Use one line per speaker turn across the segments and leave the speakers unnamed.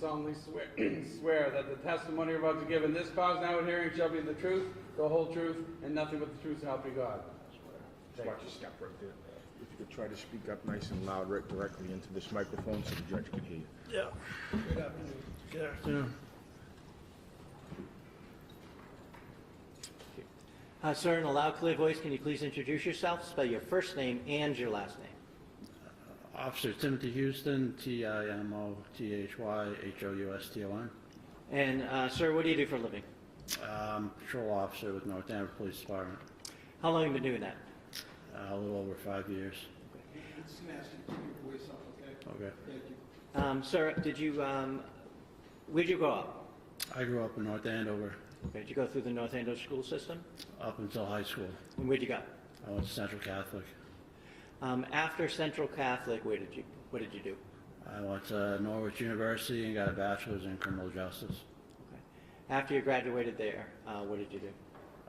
solemnly swear that the testimony you're about to give in this cause now hearing shall be the truth, the whole truth, and nothing but the truth, so help you God.
Just watch your step right there. If you could try to speak up nice and loud right directly into this microphone so the judge can hear you.
Yeah. Good afternoon. Good afternoon.
Sir, in a loud, clear voice, can you please introduce yourself, spell your first name and your last name?
Officer Timothy Houston, TIMOTHYHOUSTON.
And, sir, what do you do for a living?
Patrol officer with North Andover Police Department.
How long have you been doing that?
A little over 5 years.
Just gonna ask you to keep your voice up, okay?
Okay.
Thank you.
Sir, did you, where'd you grow up?
I grew up in North Andover
Okay, did you go through the North Andover school system?
up until high school.
And where'd you go?
I went to Central Catholic.
After Central Catholic, what did you do?
I went to Norwich University and got a bachelor's in criminal justice.
Okay. After you graduated there, what did you do?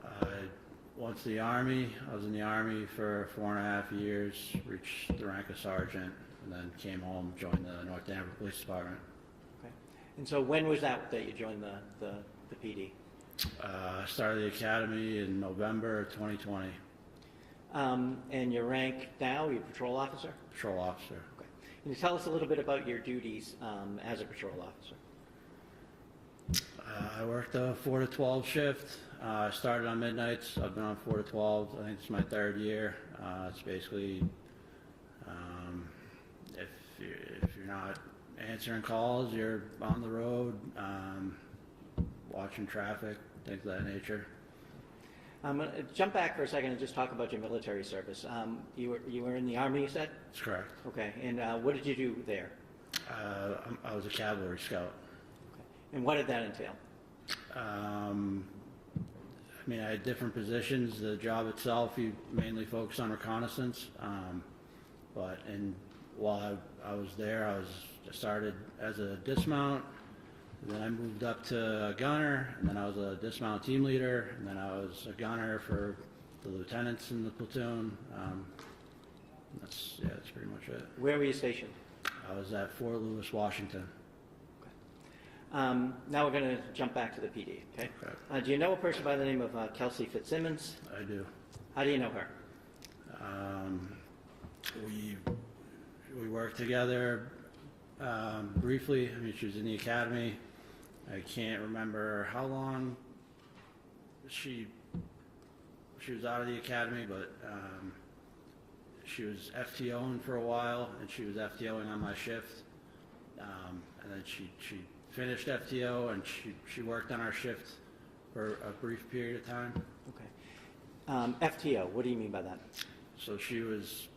I went to the Army. I was in the Army for 4.5 years, reached the rank of sergeant, and then came home, joined the North Andover Police Department.
Okay. And so when was that you joined the PD?
I started the academy in November 2020.
And your rank now, you're patrol officer?
Patrol officer.
Okay. Can you tell us a little bit about your duties as a patrol officer?
I worked a 4 to 12 shift. I started on midnights. I've been on 4 to 12. I think it's my 3rd year. It's basically if you're not answering calls, you're on the road, watching traffic, things of that nature.
I'm going to jump back for a second and just talk about your military service. You were in the Army, you said?
That's correct.
Okay. And what did you do there?
I was a cavalry scout.
Okay. And what did that entail?
I mean, I had different positions. The job itself, you mainly focused on reconnaissance. While I was there, I started as a dismount. Then I moved up to a gunner, and then I was a dismount team leader, and then I was a gunner for the lieutenants in the platoon. That's pretty much it.
Where were you stationed?
I was at Fort Lewis, Washington.
Okay. Now we're going to jump back to the PD, okay?
Okay.
Do you know a person by the name of Kelsey Fitzsimmons?
I do.
How do you know her?
We worked together briefly. I mean, she was in the academy. I can't remember how long she was out of the academy, but she was FTOing for a while, and she was FTOing on my shift. And then she finished FTO, and she worked on our shift for a brief period of time.
Okay. FTO, what do you mean by that?
So she was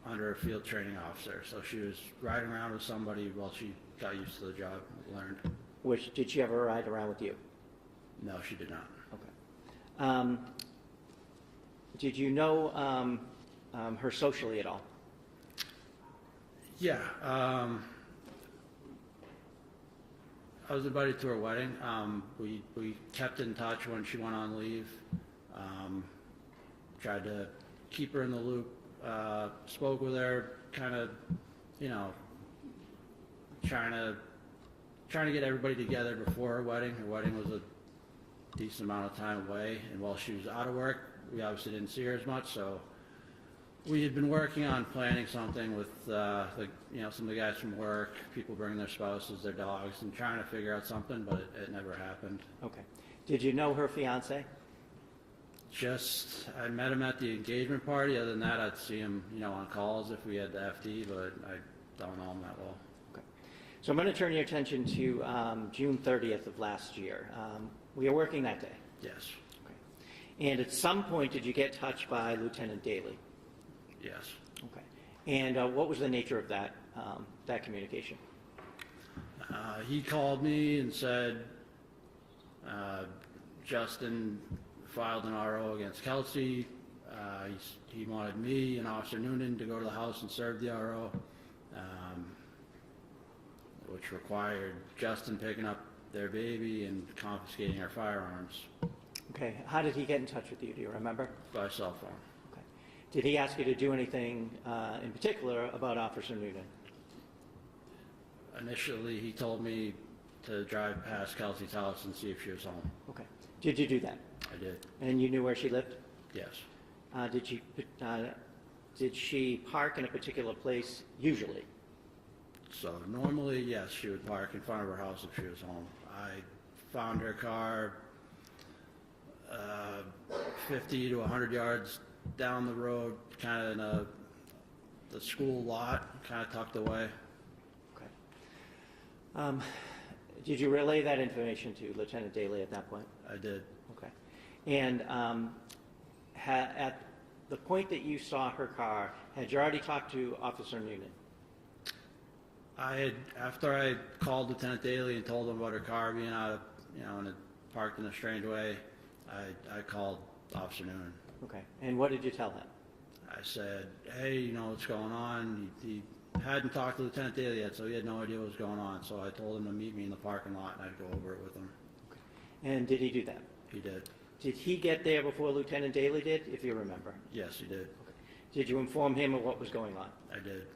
under a field training officer. So she was riding around with somebody while she got used to the job, learned.
Did she ever ride around with you?
No, she did not.
Okay. Did you know her socially at all?
Yeah. I was invited to her wedding. We kept in touch when she went on leave. Tried to keep her in the loop. Spoke with her, kind of, trying to get everybody together before her wedding. Her wedding was a decent amount of time away, and while she was out of work, we obviously didn't see her as much. So we had been working on planning something with some of the guys from work, people bringing their spouses, their dogs, and trying to figure out something, but it never happened.
Okay. Did you know her fiance?
I met him at the engagement party. Other than that, I'd see him, on calls if we had the FD, but I don't know him that well.
Okay. So I'm going to turn your attention to June 30th of last year. Were you working that day?
Yes.
Okay. And at some point, did you get touched by Lieutenant Daly?
Yes.
Okay. And what was the nature of that communication?
He called me and said, Justin filed an RO against Kelsey. He wanted me and Officer Noonan to go to the house and serve the RO, which required Justin picking up their baby and confiscating our firearms.
Okay. How did he get in touch with you? Do you remember?
By cell phone.
Okay. Did he ask you to do anything in particular about Officer Noonan?
Initially, he told me to drive past Kelsey's house and see if she was home.
Okay. Did you do that?
I did,
And you knew where she lived?
yes.
Did she park in a particular place usually?
So normally, yes, she would park in front of her house if she was home. I found her car 50 to 100 yards down the road, kind of in the school lot, kind of tucked away.
Okay. Did you relay that information to Lieutenant Daly at that point?
I did.
Okay. And at the point that you saw her car, had you already talked to Officer Noonan?
After I called Lieutenant Daly and told him about her car being out of, and it parked in a strange way, I called Officer Noonan.
Okay. And what did you tell him?
I said, hey, what's going on? He hadn't talked to Lieutenant Daly yet, so he had no idea what was going on. So I told him to meet me in the parking lot, and I'd go over it with him.
Okay. And did he do that?
He did.
Did he get there before Lieutenant Daly did, if you remember?
Yes, he did.
Okay. Did you inform him of what was going on?
I did.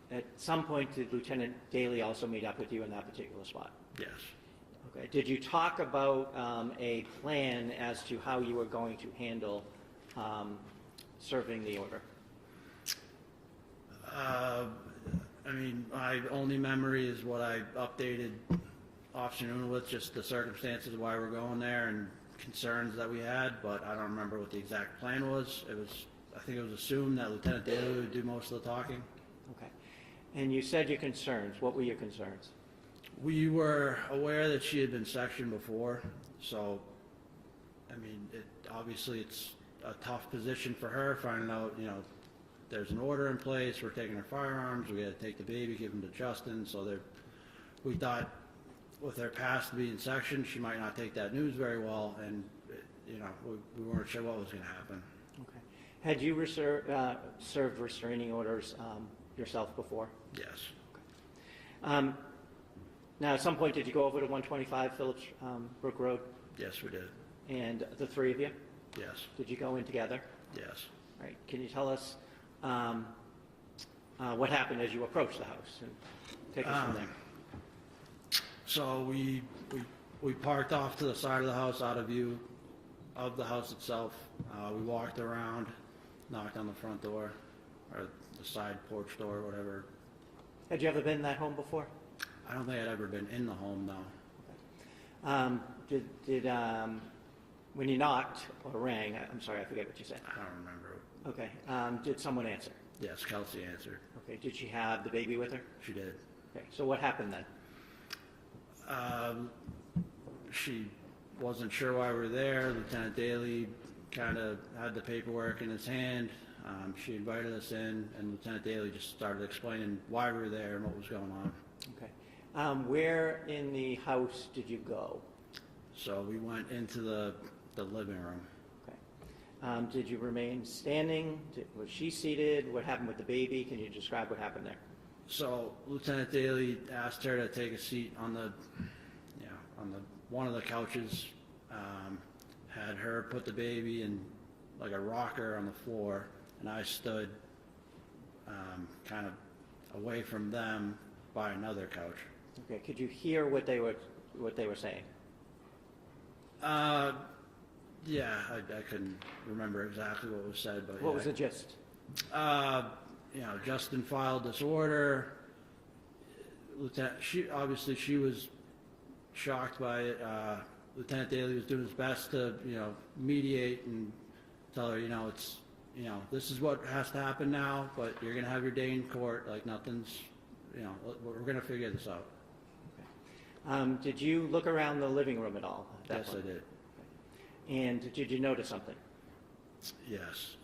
At some point, did Lieutenant Daly also meet up with you in that particular spot?
Yes.
Okay. Did you talk about a plan as to how you were going to handle serving the order?
My only memory is what I updated Officer Noonan with, just the circumstances of why we're going there and concerns that we had, but I don't remember what the exact plan was. I think it was assumed that Lieutenant Daly would do most of the talking.
Okay. And you said your concerns. What were your concerns?
We were aware that she had been sectioned before, so, obviously it's a tough position for her, finding out, there's an order in place, we're taking her firearms, we gotta take the baby, give him to Justin, so we thought with her past being sectioned, she might not take that news very well, and, we weren't sure what was gonna happen.
Okay. Had you served restraining orders yourself before?
Yes.
Now, at some point, did you go over to 125 Phillips Brook Road?
Yes, we did.
And the three of you?
Yes.
Did you go in together?
Yes.
All right. Can you tell us what happened as you approached the house? And take us from there.
So we parked off to the side of the house, out of view of the house itself. We walked around, knocked on the front door, or the side porch door, whatever.
Had you ever been in that home before?
I don't think I'd ever been in the home, no.
When you knocked or rang, I'm sorry, I forget what you said.
I don't remember.
Okay. Did someone answer?
Yes, Kelsey answered.
Okay. Did she have the baby with her?
She did.
Okay. So what happened then?
She wasn't sure why we were there. Lieutenant Daly kind of had the paperwork in his hand. She invited us in, and Lieutenant Daly just started explaining why we were there and what was going on.
Okay. Where in the house did you go?
So we went into the living room.
Okay. Did you remain standing? Was she seated? What happened with the baby? Can you describe what happened there?
So Lieutenant Daly asked her to take a seat on one of the couches, had her put the baby in like a rocker on the floor, and I stood kind of away from them by another couch.
Okay. Could you hear what they were saying?
Yeah, I couldn't remember exactly what was said, but
What was the gist?
Justin filed this order. She was shocked by it. Lieutenant Daly was doing his best to, mediate and tell her, this is what has to happen now, but you're going to have your day in court. Like nothing's, we're going to figure this out.
Okay. Did you look around the living room at all?
Yes, I did.
And did you notice something?
Yes.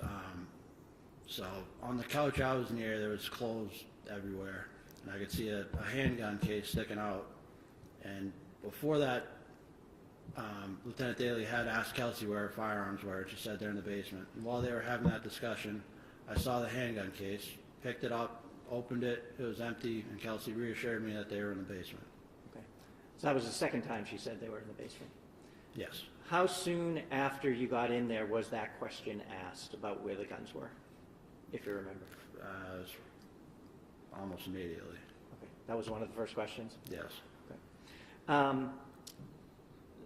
So on the couch I was near, there was clothes everywhere, and I could see a handgun case sticking out. And before that, Lieutenant Daly had asked Kelsey where her firearms were, and she said they're in the basement. And while they were having that discussion, I saw the handgun case, picked it up, opened it, it was empty, and Kelsey reassured me that they were in the basement.
Okay. So that was the second time she said they were in the basement?
Yes.
How soon after you got in there was that question asked about where the guns were, if you remember?
Almost immediately.
Okay. That was one of the first questions?
Yes.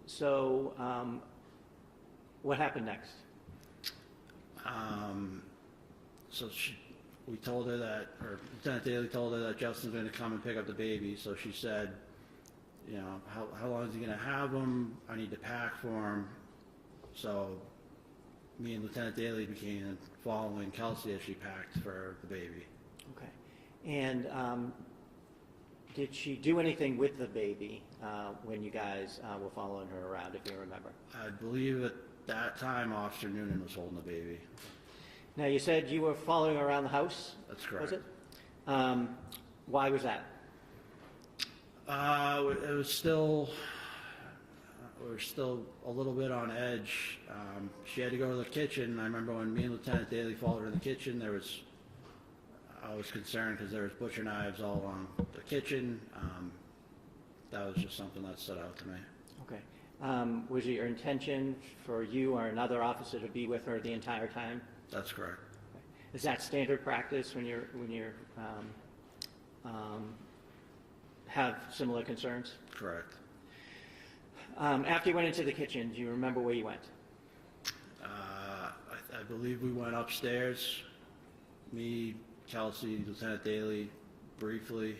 So, what happened next?
So we told her that, or Lieutenant Daly told her that Justin's going to come and pick up the baby. So she said, you know, how long is he going to have him? I need to pack for him. So me and Lieutenant Daly began following Kelsey as she packed for the baby.
Okay. And did she do anything with the baby when you guys were following her around, if you remember?
I believe at that time Officer Noonan was holding the baby.
Now, you said you were following her around the house?
That's correct.
Was it? Why was that?
It was still, we were still a little bit on edge. She had to go to the kitchen. I remember when me and Lieutenant Daly followed her in the kitchen, I was concerned because there was butcher knives all along the kitchen. That was just something that stood out to me.
Okay. Was it your intention for you or another officer to be with her the entire time?
That's correct.
Okay. Is that standard practice when you're have similar concerns?
Correct.
After you went into the kitchen, do you remember where you went?
I believe we went upstairs. Me, Kelsey, Lieutenant Daly, briefly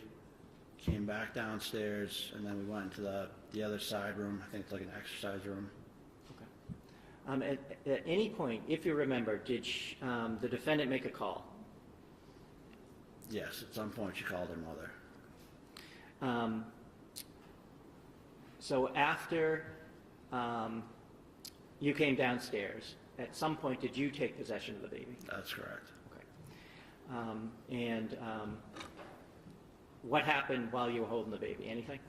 came back downstairs, and then we went into the other side room. I think it's like an exercise room.
Okay. At any point, if you remember, did the defendant make a call?
Yes, at some point she called her mother.
So after you came downstairs, at some point did you take possession of the baby?
That's correct.
Okay. What happened while you were holding the baby? Anything?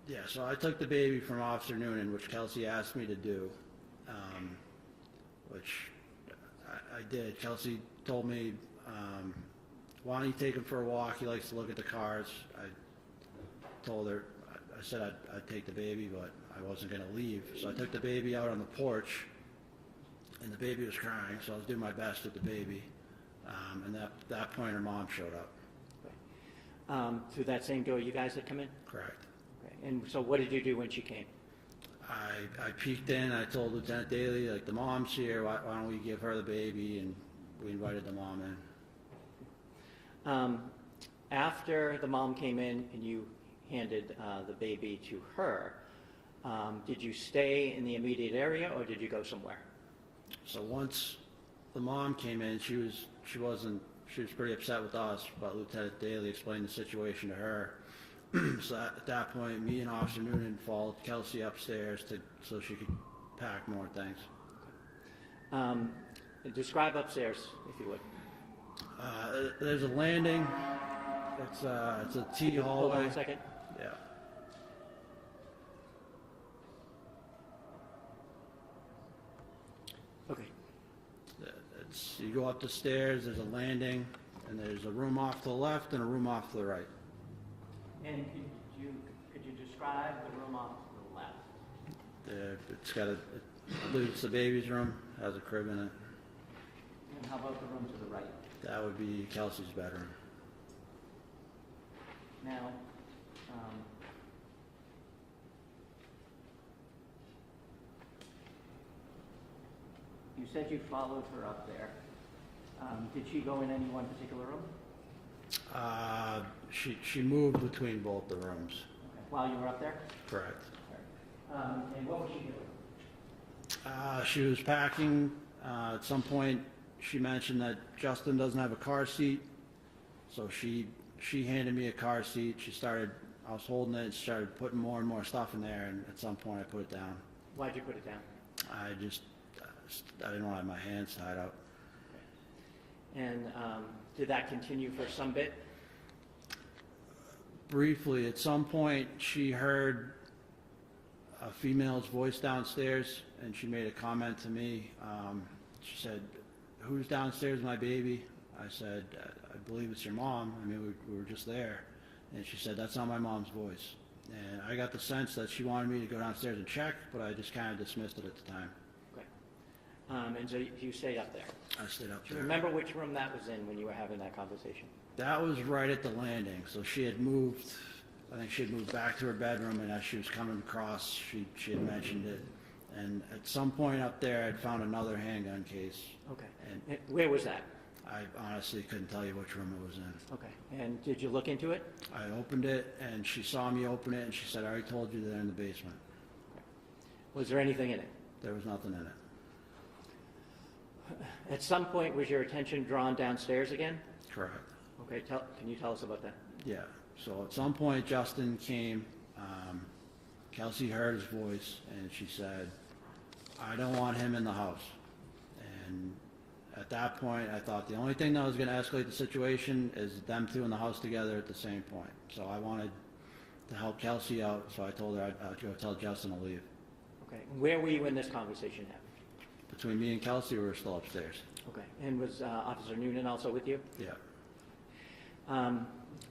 Yeah, so I took the baby from Officer Noonan, which Kelsey asked me to do, which I did. Kelsey told me, why don't you take him for a walk? He likes to look at the cars. I told her, I said I'd take the baby, but I wasn't going to leave. So I took the baby out on the porch, and the baby was crying, so I was doing my best with the baby. And at that point, her mom showed up.
Okay. Through that same door you guys had come in?
Correct.
Okay. And so what did you do when she came?
I peeked in. I told Lieutenant Daly, like, the mom's here. Why don't we give her the baby? And we invited the mom in.
After the mom came in and you handed the baby to her, did you stay in the immediate area or did you go somewhere?
So once the mom came in, she was pretty upset with us, but Lieutenant Daly explained the situation to her. So at that point, me and Officer Noonan followed Kelsey upstairs so she could pack more things.
Describe upstairs, if you would.
There's a landing. It's a T hallway.
Hold on a second.
Yeah.
Okay.
You go up the stairs. There's a landing, and there's a room off to the left and a room off to the right.
And could you describe the room off to the left?
It's got I believe it's the baby's room. Has a crib in it.
And how about the room to the right?
That would be Kelsey's bedroom.
Now, you said you followed her up there. Did she go in any one particular room?
She moved between both the rooms.
Okay. While you were up there?
Correct.
And what was she doing?
She was packing. At some point, she mentioned that Justin doesn't have a car seat, so she handed me a car seat. I was holding it, started putting more and more stuff in there, and at some point I put it down.
Why'd you put it down?
I didn't want to have my hands tied up.
Okay. And did that continue for some bit?
Briefly, at some point, she heard a female's voice downstairs, and she made a comment to me. She said, "Who's downstairs, my baby?" I said, "I believe it's your mom. I mean, we were just there." And she said, "That's not my mom's voice." And I got the sense that she wanted me to go downstairs and check, but I just kind of dismissed it at the time.
Okay. And so you stayed up there.
I stayed up
Do you
there.
remember which room that was in when you were having that conversation?
That was right at the landing, so she had moved, I think she had moved back to her bedroom, and as she was coming across, she had mentioned it. And at some point up there, I'd found another handgun case.
Okay.
And
And where was that?
I honestly couldn't tell you which room it was in.
Okay. And did you look into it?
I opened it, and she saw me open it, and she said, I already told you they're in the basement.
Was there anything in it?
There was nothing in it.
At some point, was your attention drawn downstairs again?
Correct.
Okay, can you tell us about that?
Yeah, so at some point Justin came, Kelsey heard his voice, and she said, I don't want him in the house. And at that point, I thought the only thing that was gonna escalate the situation is them two in the house together at the same point. So I wanted to help Kelsey out, so I told her I'd go tell Justin to leave.
Okay. Where were you when this conversation happened?
Between me and Kelsey, we were still upstairs.
Okay. And was Officer Noonan also with you?
Yeah,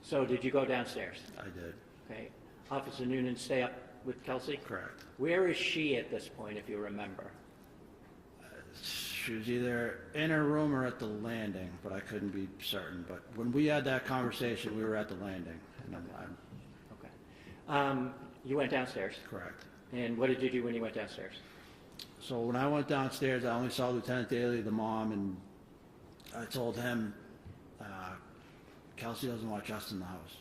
So did you go downstairs?
I did,
Okay. Officer Noonan stay up with Kelsey?
correct.
Where is she at this point, if you remember?
She was either in her room or at the landing, but I couldn't be certain. But when we had that conversation, we were at the landing, and I'm
Okay. You went downstairs.
correct.
And what did you do when you went downstairs?
So when I went downstairs, I only saw Lieutenant Daly, the mom, and I told him, Kelsey doesn't want Justin in the house.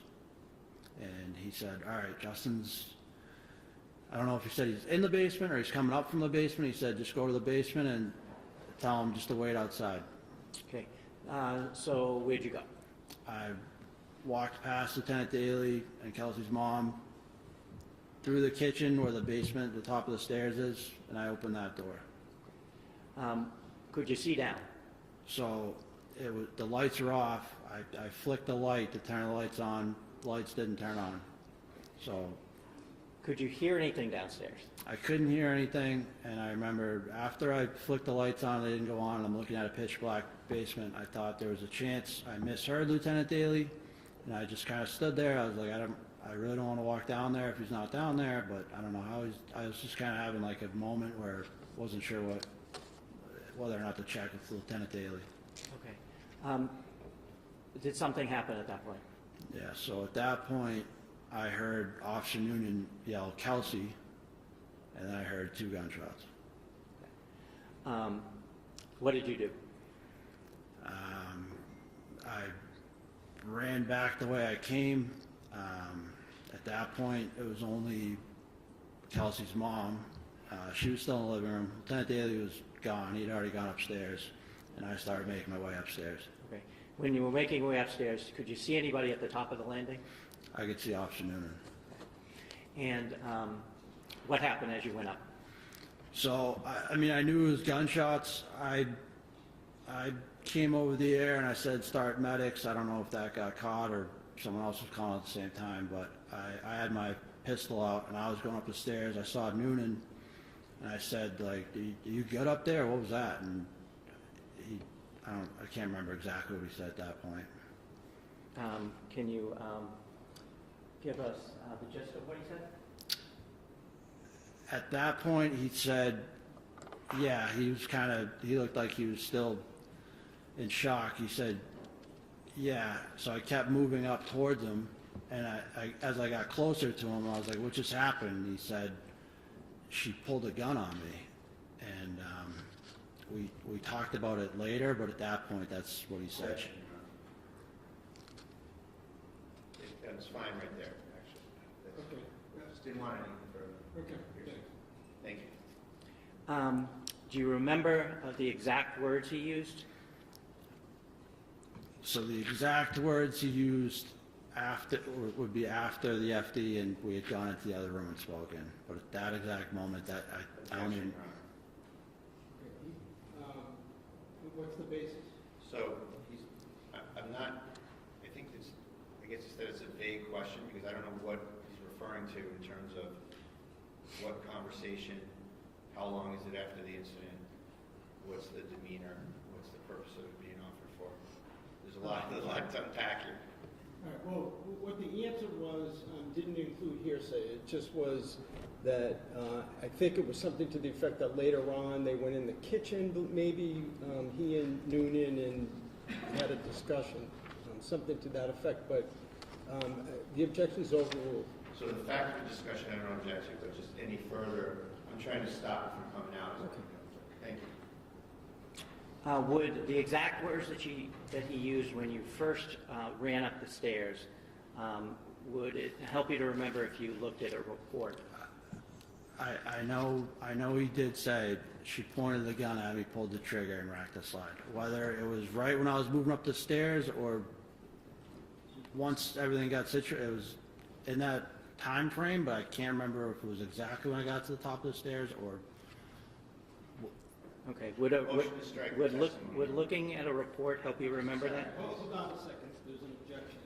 And he said, all right, Justin's, I don't know if he said he's in the basement or he's coming up from the basement. He said, just go to the basement and tell him just to wait outside.
Okay. So where'd you go?
I walked past Lieutenant Daly and Kelsey's mom through the kitchen where the basement, the top of the stairs is, and I opened that door.
Could you see down?
So it was, the lights are off. I flicked the light to turn the lights on. Lights didn't turn on. So
Could you hear anything downstairs?
I couldn't hear anything, and I remember after I flicked the lights on, they didn't go on, and I'm looking at a pitch black basement, I thought there was a chance I misheard Lieutenant Daly, and I just kind of stood there. I was like, I really don't want to walk down there if he's not down there, but I don't know how I was just kind of having like a moment where I wasn't sure whether or not to check with Lieutenant Daly.
Okay. Did something happen at that point?
Yeah, so at that point, I heard Officer Noonan yell, Kelsey, and then I heard 2 gunshots.
What did you do?
I ran back the way I came. At that point, it was only Kelsey's mom. She was still in the living room. Lieutenant Daly was gone. He'd already gone upstairs, and I started making my way upstairs.
Okay. When you were making your way upstairs, could you see anybody at the top of the landing?
I could see Officer Noonan.
And what happened as you went up?
So, I mean, I knew it was gunshots. I came over the air and I said, start medics. I don't know if that got caught or someone else was calling at the same time, but I had my pistol out and I was going up the stairs. I saw Noonan and I said, like, do you get up there? What was that? And I can't remember exactly what he said at that point.
Can you give us the gist of what he said?
At that point, he said, yeah, he looked like he was still in shock. He said, yeah. So I kept moving up towards him, and as I got closer to him, I was like, what just happened? He said, she pulled a gun on me. And we talked about it later, but at that point, that's what he said.
That's fine right there, actually.
Okay,
Just didn't want anything further.
okay, thanks.
Thank you.
Do you remember the exact words he used?
So the exact words he used would be after the FD and we had gone into the other room and spoken. But at that exact moment, I don't even.
What's the basis?
So, I'm not, I think this, I guess that it's a vague question because I don't know what he's referring to in terms of what conversation, how long is it after the incident, what's the demeanor, what's the purpose of it being offered for. There's a lot to unpack here.
All right, well, what the answer was didn't include hearsay. It just was that I think it was something to the effect that later on they went in the kitchen, but maybe he and Noonan and had a discussion, something to that effect. But the objection is overruled.
So the fact of the discussion, I don't object to, but just any further, I'm trying to stop it from coming out.
Okay.
Thank you.
Would the exact words that he used when you first ran up the stairs, would it help you to remember if you looked at a report?
I know he did say she pointed the gun at me, pulled the trigger, and racked the slide. Whether it was right when I was moving up the stairs or once everything got situated, it was in that time frame, but I can't remember if it was exactly when I got to the top of the stairs or.
Okay,
Motion to strike the testimony.
would looking at a report help you remember that?
Hold on a second. There's an objection.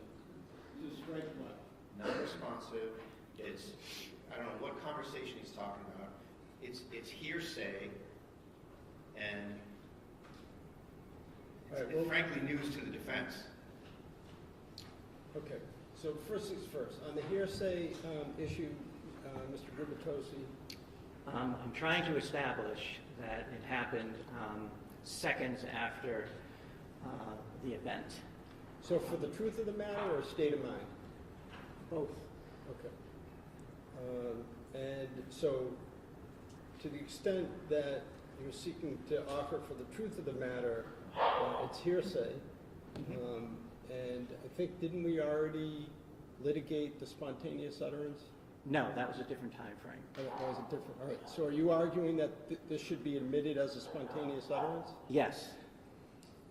To strike what?
Non-responsive, it's, I don't know what conversation he's talking about. It's hearsay, and
All right,
it's
well-
frankly news to the defense.
Okay, so first things first. On the hearsay issue, Mr. Gubitosi,
I'm trying to establish that it happened seconds after the event.
so for the truth of the matter or state of mind?
Both.
Okay. And so, to the extent that you're seeking to offer for the truth of the matter, it's hearsay. And I think, didn't we already litigate the spontaneous utterance?
No, that was a different time frame.
Oh, that was a different, all right. So are you arguing that this should be admitted as a spontaneous utterance?
Yes.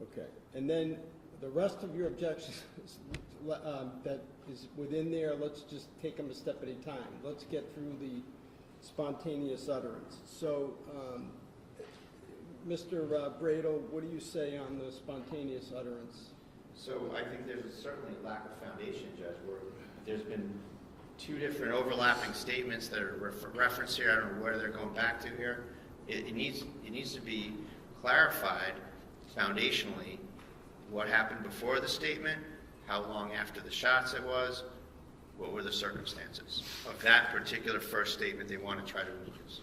Okay. And then the rest of your objections that is within there, let's just take them a step at a time. Let's get through the spontaneous utterance. So, Mr. Bradl, what do you say on the spontaneous utterance?
So I think there's certainly a lack of foundation, Judge, where there's been two different overlapping statements that are referenced here. I don't know where they're going back to here. It needs to be clarified foundationally what happened before the statement, how long after the shots it was, what were the circumstances of that particular first statement they want to try to reuse.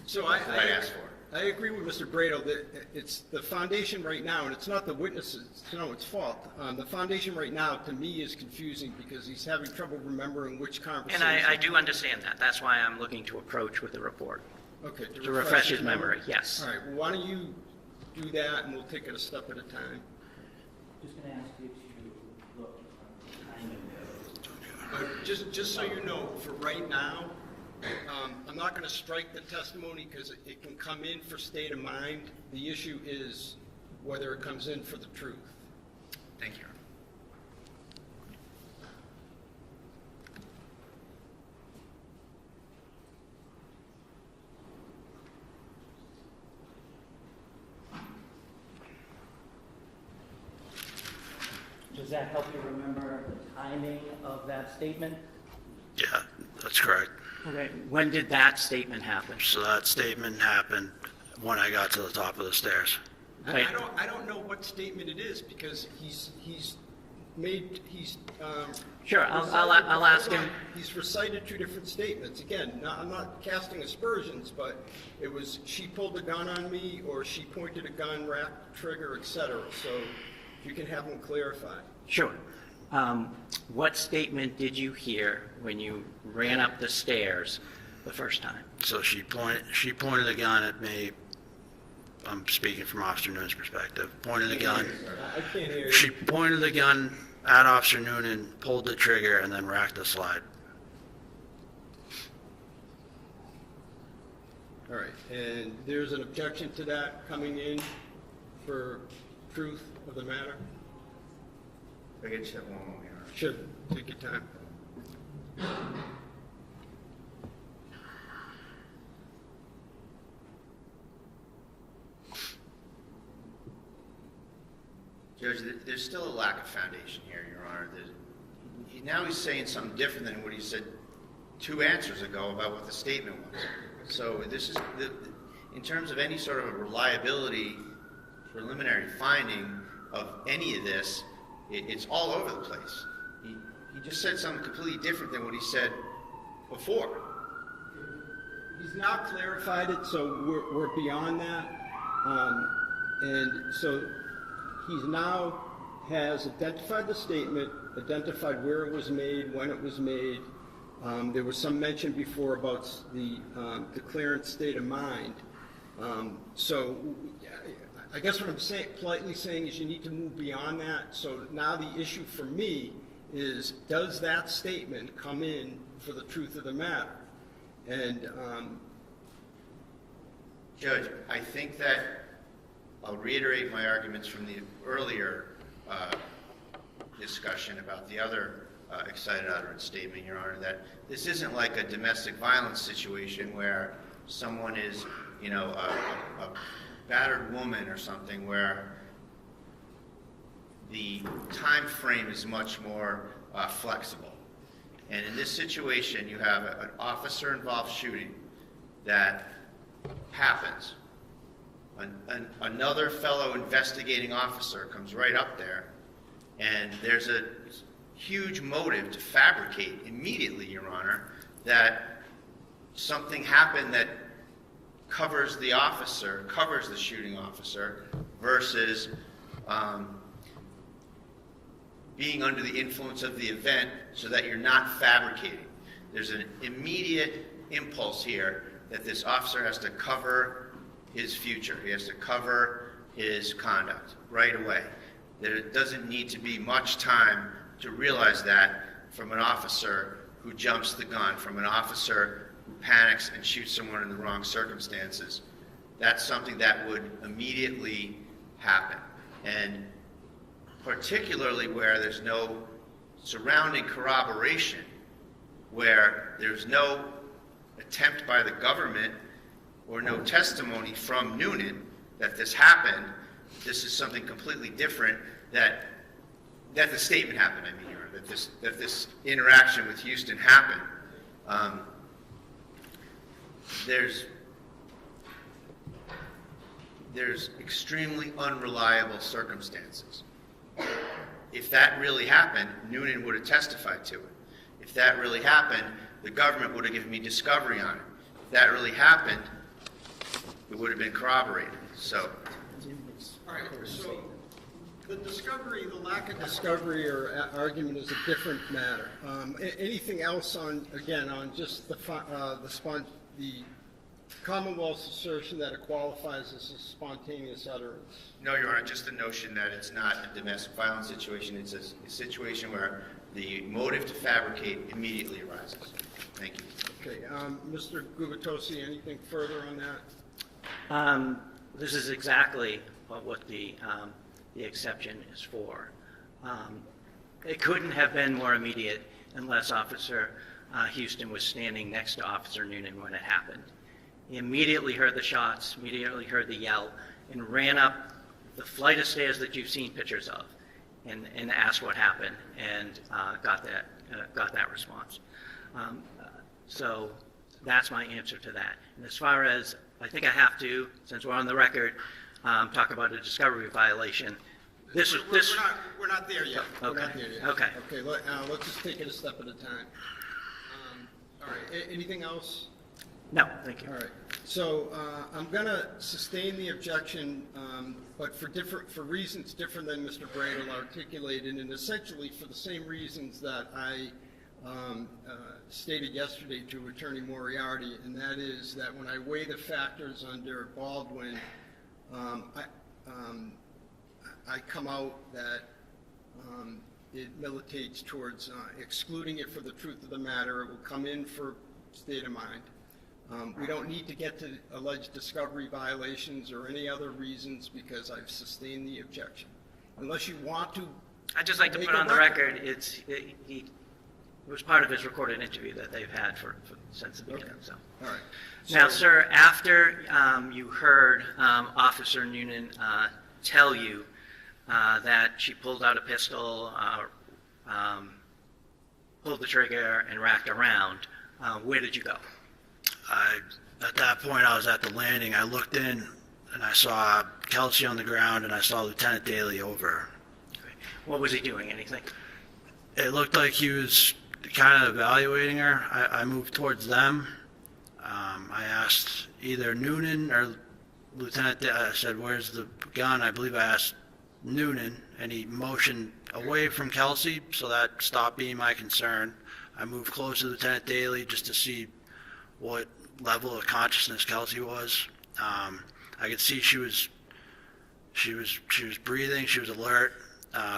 So
That's what I asked for.
I agree with Mr. Bradl that it's the foundation right now, and it's not the witnesses, it's fault. The foundation right now, to me, is confusing because he's having trouble remembering which conversation.
And I do understand that. That's why I'm looking to approach with the report.
Okay.
To refresh his memory, yes.
All right, well, why don't you do that, and we'll take it a step at a time.
Just going to ask you to look
But just so you know, for right now, I'm not going to strike the testimony because it can come in for state of mind. The issue is whether it comes in for the truth.
Thank you.
Does that help you remember the timing of that statement?
Yeah, that's correct.
Okay. When did that statement happen?
So that statement happened when I got to the top of the stairs.
Right.
I don't know what statement it is because he's
Sure, I'll ask him.
He's recited two different statements. Again, I'm not casting aspersions, but it was she pulled a gun on me or she pointed a gun, racked the trigger, etc. So if you can have him clarify.
Sure. What statement did you hear when you ran up the stairs the first time?
So she pointed a gun at me. I'm speaking from Officer Noonan's perspective. Pointed the gun.
I can't hear you.
She pointed the gun at Officer Noonan, pulled the trigger, and then racked the slide.
All right, and there's an objection to that coming in for truth of the matter?
I get you that one moment here.
Sure, take your time.
Judge, there's still a lack of foundation here, Your Honor. Now he's saying something different than what he said 2 answers ago about what the statement was. So this is, in terms of any sort of a reliability preliminary finding of any of this, it's all over the place. He just said something completely different than what he said before.
He's now clarified it, so we're beyond that. And so he's now has identified the statement, identified where it was made, when it was made. There was some mention before about the declarant state of mind. So I guess what I'm politely saying is you need to move beyond that. So now the issue for me is, does that statement come in for the truth of the matter? And
Judge, I think that I'll reiterate my arguments from the earlier discussion about the other excited utterance statement, Your Honor, that this isn't like a domestic violence situation where someone is, you know, a battered woman or something, where the time frame is much more flexible. And in this situation, you have an officer-involved shooting that happens. Another fellow investigating officer comes right up there, and there's a huge motive to fabricate immediately, Your Honor, that something happened that covers the officer, covers the shooting officer, versus being under the influence of the event so that you're not fabricating. There's an immediate impulse here that this officer has to cover his future. He has to cover his conduct right away. There doesn't need to be much time to realize that from an officer who jumps the gun, from an officer who panics and shoots someone in the wrong circumstances. That's something that would immediately happen. And particularly where there's no surrounding corroboration, where there's no attempt by the government or no testimony from Noonan that this happened. This is something completely different, that the statement happened, I mean, Your Honor, that this interaction with Houston happened. There's extremely unreliable circumstances. If that really happened, Noonan would have testified to it. If that really happened, the government would have given me discovery on it. If that really happened, it would have been corroborated. So,
All right, so the discovery, the lack of
discovery or argument is a different matter. Anything else on, again, on just the Commonwealth's assertion that it qualifies as a spontaneous utterance?
no, Your Honor, just the notion that it's not a domestic violence situation. It's a situation where the motive to fabricate immediately arises. Thank you.
Okay, Mr. Gubitosi, anything further on that?
This is exactly what the exception is for. It couldn't have been more immediate unless Officer Houston was standing next to Officer Noonan when it happened. He immediately heard the shots, immediately heard the yell, and ran up the flight of stairs that you've seen pictures of, and asked what happened, and got that response. So that's my answer to that. And as far as, I think I have to, since we're on the record, talk about a discovery violation.
we're not there yet.
We're not there yet.
Okay.
Okay, let's just take it a step at a time. All right, anything else?
No, thank you.
All right, so I'm going to sustain the objection, but for reasons different than Mr. Bradl articulated, and essentially for the same reasons that I stated yesterday to Attorney Moriarty, and that is that when I weigh the factors under Baldwin, I come out that it militates towards excluding it for the truth of the matter. It will come in for state of mind. We don't need to get to alleged discovery violations or any other reasons because I've sustained the objection. Unless you want to.
I'd just like to put on the record, it was part of his recorded interview that they've had since the beginning. Okay. So.
All right.
Now, sir, after you heard Officer Noonan tell you that she pulled out a pistol, pulled the trigger, and racked around, where did you go?
At that point, I was at the landing. I looked in, and I saw Kelsey on the ground, and I saw Lieutenant Daly over.
Okay. What was he doing? Anything?
It looked like he was kind of evaluating her. I moved towards them. I asked either Noonan or Lieutenant, I said, where's the gun? I believe I asked Noonan, and he motioned away from Kelsey, so that stopped being my concern. I moved close to Lieutenant Daly just to see what level of consciousness Kelsey was. I could see she was breathing, she was alert,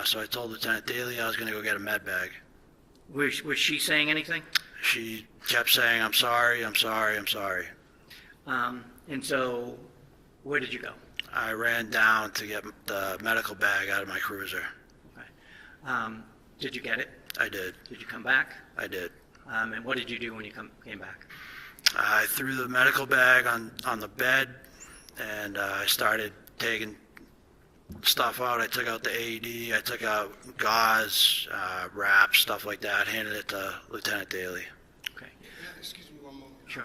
so I told Lieutenant Daly I was going to go get a med bag.
Was she saying anything?
She kept saying, I'm sorry, I'm sorry, I'm sorry.
And so, where did you go?
I ran down to get the medical bag out of my cruiser.
Okay. Did you get it?
I did.
Did you come back?
I did.
And what did you do when you came back?
I threw the medical bag on the bed, and I started taking stuff out. I took out the AED, I took out gauze, wraps, stuff like that, handed it to Lieutenant Daly.
Okay.
Excuse me one moment.
Sure.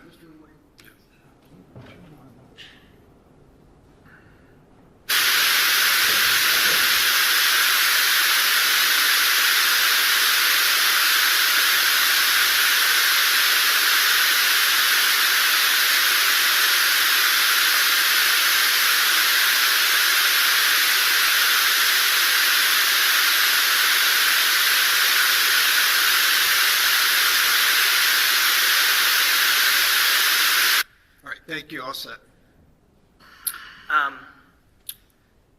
Thank you, all set.
I'm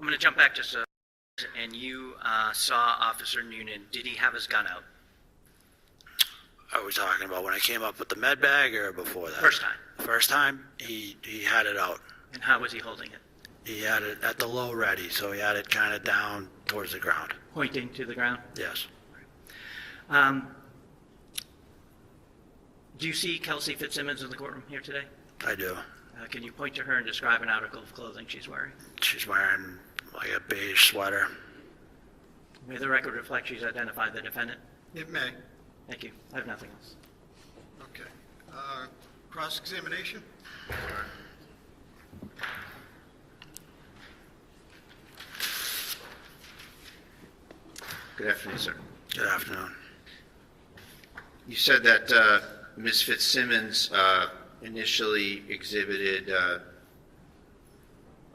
going to jump back just a and you saw Officer Noonan. Did he have his gun out?
Are we talking about when I came up with the med bag or before that?
First time.
First time, he had it out.
And how was he holding it?
He had it at the low ready, so he had it kind of down towards the ground.
Pointing to the ground?
Yes.
Do you see Kelsey Fitzsimmons in the courtroom here today?
I do.
Can you point to her and describe an article of clothing she's wearing?
She's wearing like a beige sweater.
May the record reflect she's identified the defendant?
It may.
Thank you. I have nothing else.
Okay. Cross-examination?
Good afternoon, sir.
Good afternoon.
You said that Ms. Fitzsimmons initially exhibited a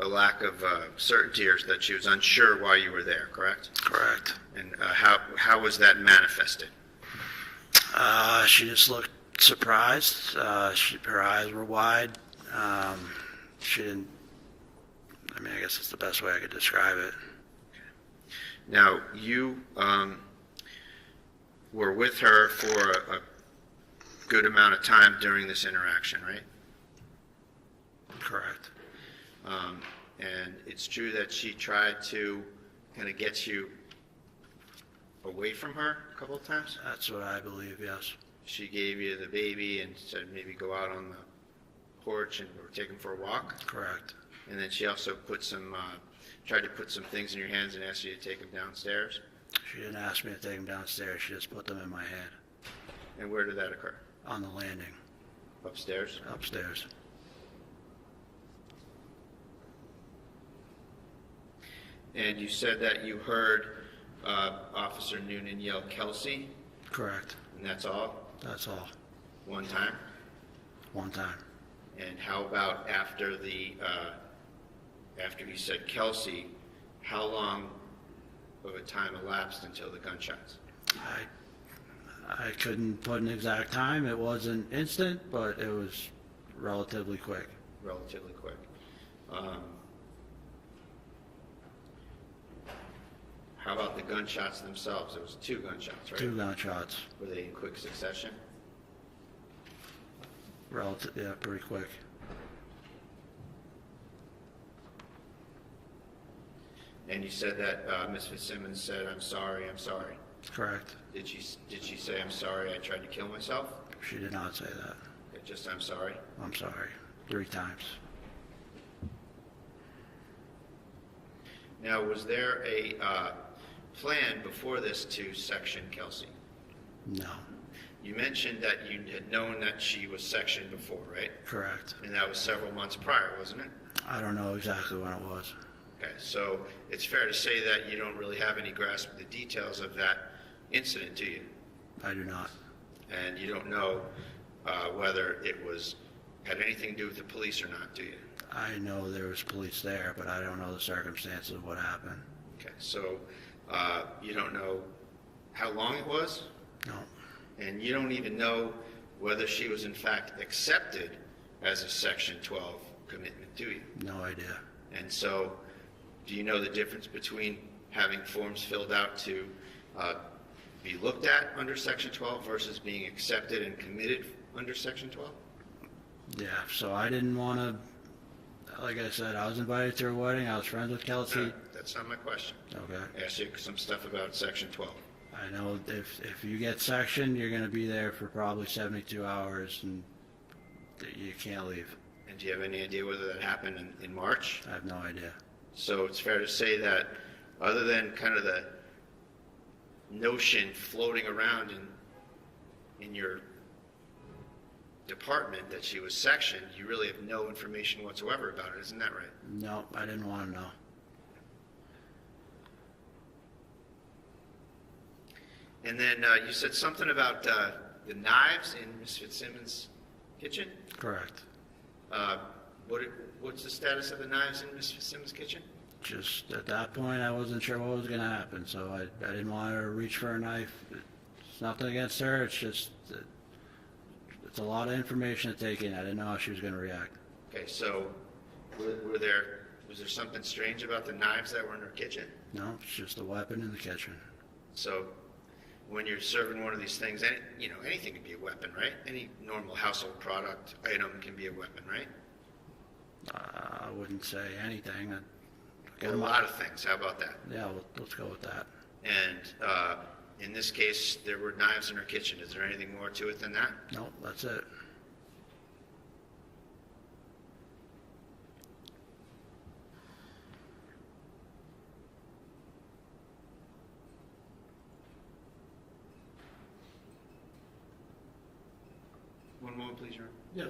lack of certainty, or that she was unsure why you were there, correct?
Correct.
And how was that manifested?
She just looked surprised. Her eyes were wide. She didn't, I mean, I guess that's the best way I could describe it.
Now, you were with her for a good amount of time during this interaction, right?
Correct.
And it's true that she tried to kind of get you away from her a couple of times?
That's what I believe, yes.
She gave you the baby and said maybe go out on the porch and or take him for a walk?
Correct.
And then she also put some, tried to put some things in your hands and asked you to take them downstairs?
She didn't ask me to take them downstairs. She just put them in my hand
And where did that occur?
on the landing
Upstairs?
upstairs.
And you said that you heard Officer Noonan yell, "Kelsey,"
Correct.
and that's all?
That's all.
One time?
One time.
And how about after after he said Kelsey, how long of a time elapsed until the gunshots?
I couldn't put an exact time. It wasn't instant, but it was relatively quick.
Relatively quick. How about the gunshots themselves? There was 2 gunshots, right?
2 gunshots.
Were they in quick succession?
Yeah, pretty quick.
And you said that Ms. Fitzsimmons said, "I'm sorry, I'm sorry."
Correct.
Did she say, "I'm sorry, I tried to kill myself"?
She did not say that.
Just, "I'm sorry"?
I'm sorry. 3 times.
Now, was there a plan before this to section Kelsey?
No.
You mentioned that you had known that she was sectioned before, right?
Correct.
And that was several months prior, wasn't it?
I don't know exactly when it was.
Okay, so it's fair to say that you don't really have any grasp of the details of that incident, do you?
I do not.
And you don't know whether it had anything to do with the police or not, do you?
I know there was police there, but I don't know the circumstances of what happened.
Okay, so you don't know how long it was?
No.
And you don't even know whether she was in fact accepted as a Section 12 commitment, do you?
No idea.
And so, do you know the difference between having forms filled out to be looked at under Section 12 versus being accepted and committed under Section 12?
Yeah, so I didn't want to, like I said, I was invited to her wedding. I was friends with Kelsey.
No, that's not my question.
Okay.
I asked you some stuff about Section 12.
I know if you get sectioned, you're going to be there for probably 72 hours, and you can't leave.
And do you have any idea whether that happened in March?
I have no idea.
So it's fair to say that other than kind of the notion floating around in your department that she was sectioned, you really have no information whatsoever about it, isn't that right?
No, I didn't want to know.
And then you said something about the knives in Ms. Fitzsimmons' kitchen?
Correct.
What's the status of the knives in Ms. Fitzsimmons' kitchen?
Just at that point, I wasn't sure what was going to happen, so I didn't want her to reach for a knife. It's nothing against her. It's just it's a lot of information to take in. I didn't know how she was going to react.
Okay, so was there something strange about the knives that were in her kitchen?
No, it's just a weapon in the kitchen.
So when you're serving one of these things, anything can be a weapon, right? Any normal household product item can be a weapon, right?
I wouldn't say anything.
Or a lot of things. How about that?
Yeah, let's go with that.
And in this case, there were knives in her kitchen. Is there anything more to it than that?
No, that's it.
One moment, please, Your Honor.
Yes.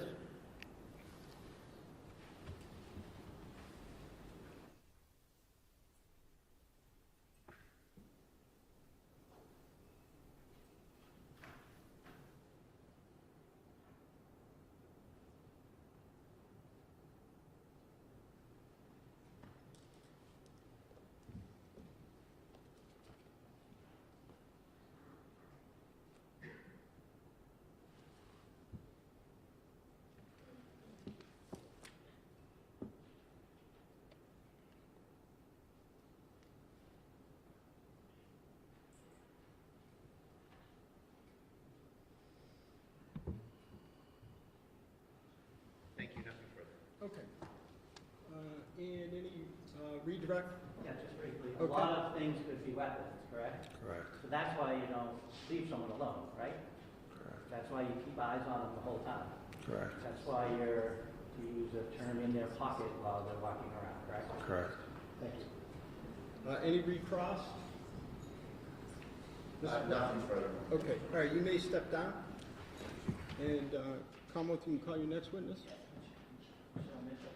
Thank you. Nothing further.
Okay. And any redirect?
Yeah, just briefly. A
Okay.
lot of things could be weapons, correct?
Correct.
So that's why you don't leave someone alone, right?
Correct.
That's why you keep eyes on them the whole time.
Correct.
That's why you're, to use a term, in their pocket while they're walking around, correct?
Correct.
Thank you.
Any recross?
Nothing further.
Okay, all right, you may step down. And Commonwealth, you can call your next witness.
Michelle Mitchell.